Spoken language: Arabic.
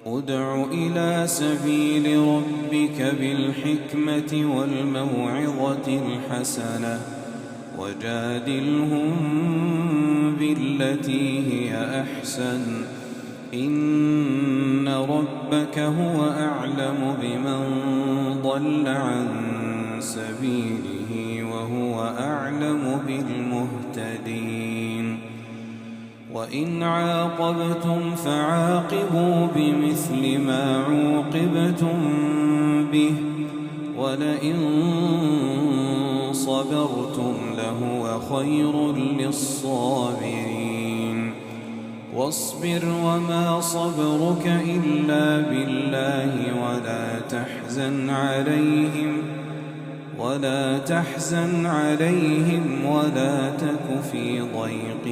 ادْعُ إِلَى سَبِيلِ رَبِّكَ بِالْحِكْمَةِ وَالْمَوْعِظَةِ الْحَسَنَةِ وَجَادِلْهُم بِالَّتِي هِيَ أَحْسَنُ إِنَّ رَبَّكَ هُوَ أَعْلَمُ بِمَن ضَلَّ عَن سَبِيلِهِ وَهُوَ أَعْلَمُ بِالْمُهْتَدِينَ وَإِنْ عَاقَبْتُمْ فَعَاقِبُوا بِمِثْلِ مَا عُوقِبْتُم بِهِ وَلَئِن صَبَرْتُمْ لَهُوَ خَيْرٌ لِّلصَّابِرِينَ وَاصْبِرْ وَمَا صَبْرُكَ إِلَّا بِاللَّهِ ولا تحزن عليهم ولا تك في ضيق